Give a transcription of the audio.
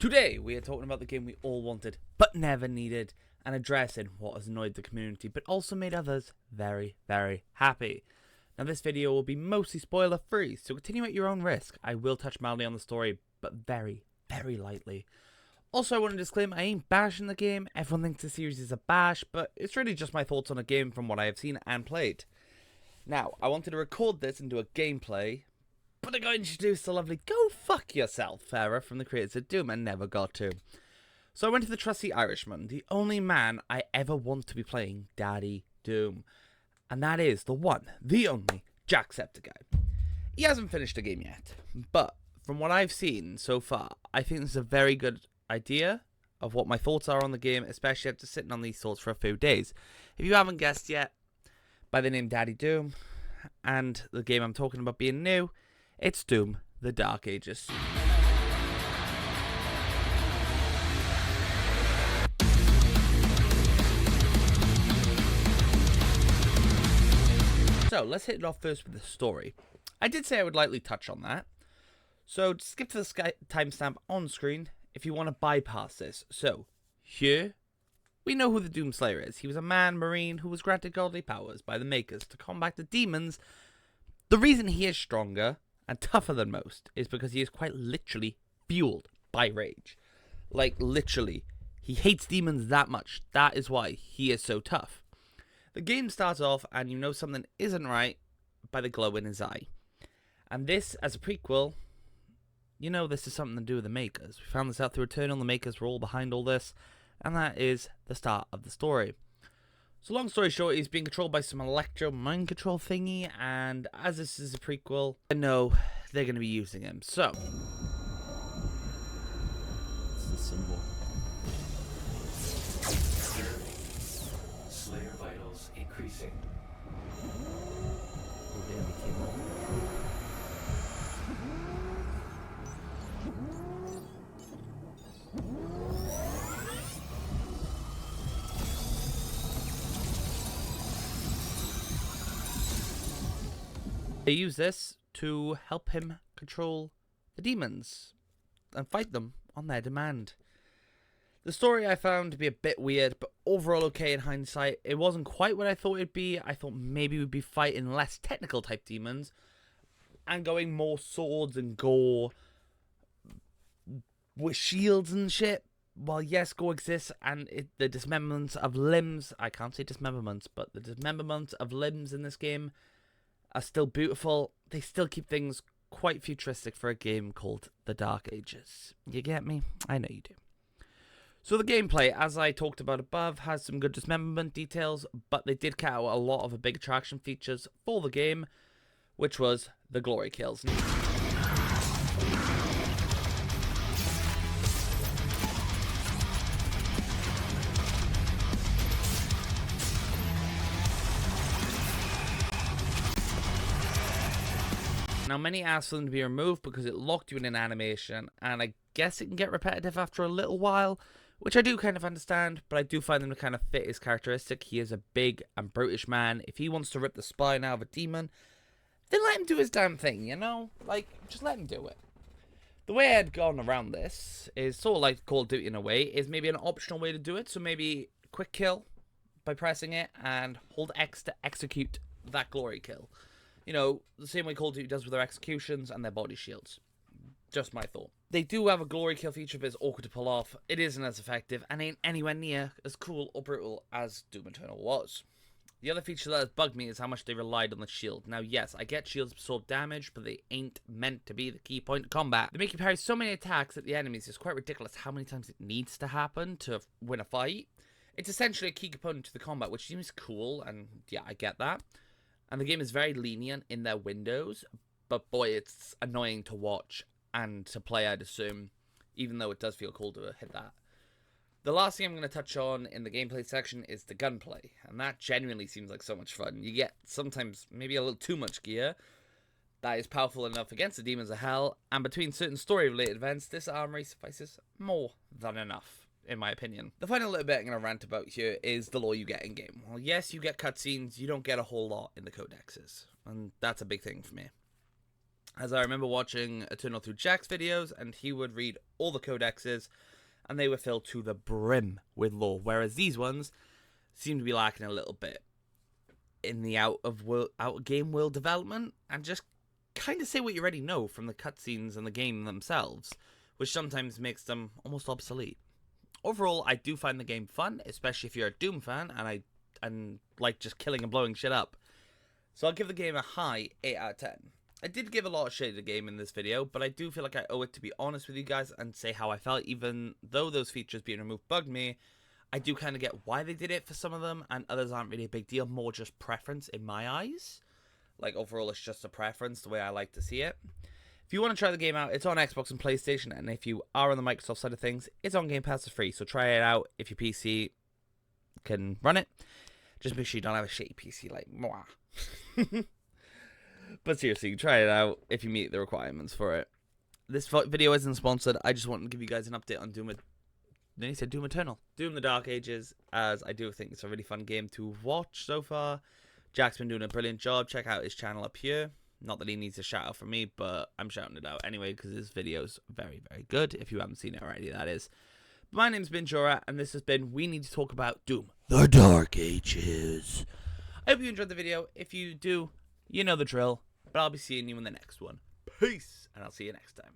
Today we are talking about the game we all wanted but never needed, and addressing what has annoyed the community but also made others very, very happy. Now this video will be mostly spoiler free, so continue at your own risk. I will touch mildly on the story, but very, very lightly. Also, I want to disclaim I ain't bashing the game. Everyone thinks the series is a bash, but it's really just my thoughts on a game from what I have seen and played. Now, I wanted to record this and do a gameplay, but I got introduced to lovely Go Fuck Yourself era from the creators of Doom and never got to. So I went to the trusty Irishman, the only man I ever want to be playing Daddy Doom. And that is the one, the only, Jacksepticeye. He hasn't finished the game yet, but from what I've seen so far, I think this is a very good idea of what my thoughts are on the game, especially after sitting on these thoughts for a few days. If you haven't guessed yet, by the name Daddy Doom, and the game I'm talking about being new, it's Doom, the Dark Ages. So, let's hit it off first with the story. I did say I would lightly touch on that. So, skip to the timestamp on screen if you want to bypass this. So, here, we know who the Doomslayer is. He was a man marine who was granted godly powers by the Makers to combat the demons. The reason he is stronger and tougher than most is because he is quite literally fueled by rage. Like, literally. He hates demons that much. That is why he is so tough. The game starts off and you know something isn't right by the glow in his eye. And this, as a prequel, you know this is something to do with the Makers. We found this out through Eternal. The Makers were all behind all this. And that is the start of the story. So long story short, he's being controlled by some electro mind control thingy. And as this is a prequel, I know they're going to be using him. So, it's the symbol. Slayer vitals increasing. Oh, damn, he came off. They use this to help him control the demons and fight them on their demand. The story I found to be a bit weird, but overall okay in hindsight. It wasn't quite what I thought it'd be. I thought maybe we'd be fighting less technical type demons and going more swords and gore with shields and shit. While yes, gore exists and the dismemberments of limbs, I can't say dismemberments, but the dismemberments of limbs in this game are still beautiful. They still keep things quite futuristic for a game called The Dark Ages. You get me? I know you do. So the gameplay, as I talked about above, has some good dismemberment details, but they did cut out a lot of the big attraction features for the game, which was the glory kills. Now, many asked for them to be removed because it locked you in an animation, and I guess it can get repetitive after a little while, which I do kind of understand, but I do find them to kind of fit his characteristic. He is a big and brutish man. If he wants to rip the spine out of a demon, then let him do his damn thing, you know? Like, just let him do it. The way I had gone around this is sort of like Call of Duty in a way, is maybe an optional way to do it, so maybe quick kill by pressing it, and hold X to execute that glory kill. You know, the same way Call of Duty does with their executions and their body shields. Just my thought. They do have a glory kill feature, but it's awkward to pull off. It isn't as effective and ain't anywhere near as cool or brutal as Doom Eternal was. The other feature that has bugged me is how much they relied on the shield. Now, yes, I get shields absorb damage, but they ain't meant to be the key point of combat. They make you parry so many attacks at the enemies, it's quite ridiculous how many times it needs to happen to win a fight. It's essentially a key component to the combat, which seems cool, and yeah, I get that. And the game is very lenient in their windows, but boy, it's annoying to watch and to play, I'd assume, even though it does feel cool to hit that. The last thing I'm going to touch on in the gameplay section is the gunplay, and that genuinely seems like so much fun. You get sometimes maybe a little too much gear that is powerful enough against the demons of hell, and between certain story-related events, this armory suffices more than enough, in my opinion. The final little bit I'm going to rant about here is the lore you get in-game. Well, yes, you get cutscenes, you don't get a whole lot in the codexes, and that's a big thing for me. as I remember watching Eternal through Jack's videos, and he would read all the codexes, and they were filled to the brim with lore, whereas these ones seem to be lacking a little bit in the out game world development, and just kind of say what you already know from the cutscenes and the game themselves, which sometimes makes them almost obsolete. Overall, I do find the game fun, especially if you're a Doom fan and like just killing and blowing shit up. So I'll give the game a high 8 out of 10. I did give a lot of shit to the game in this video, but I do feel like I owe it to be honest with you guys and say how I felt. Even though those features being removed bugged me, I do kind of get why they did it for some of them, and others aren't really a big deal, more just preference in my eyes. Like, overall, it's just a preference, the way I like to see it. If you want to try the game out, it's on Xbox and PlayStation, and if you are on the Microsoft side of things, it's on Game Pass for free, so try it out if your PC can run it. Just make sure you don't have a shitty PC like moi. But seriously, try it out if you meet the requirements for it. This video isn't sponsored. I just wanted to give you guys an update on Doom Eternal. Doom the Dark Ages, as I do think it's a really fun game to watch so far. Jack's been doing a brilliant job. Check out his channel up here. Not that he needs a shout out from me, but I'm shouting it out anyway because his video's very, very good. If you haven't seen it already, that is. My name's Ben Jora, and this has been We Need to Talk About Doom the Dark Ages. I hope you enjoyed the video. If you do, you know the drill. But I'll be seeing you in the next one. Peace, and I'll see you next time.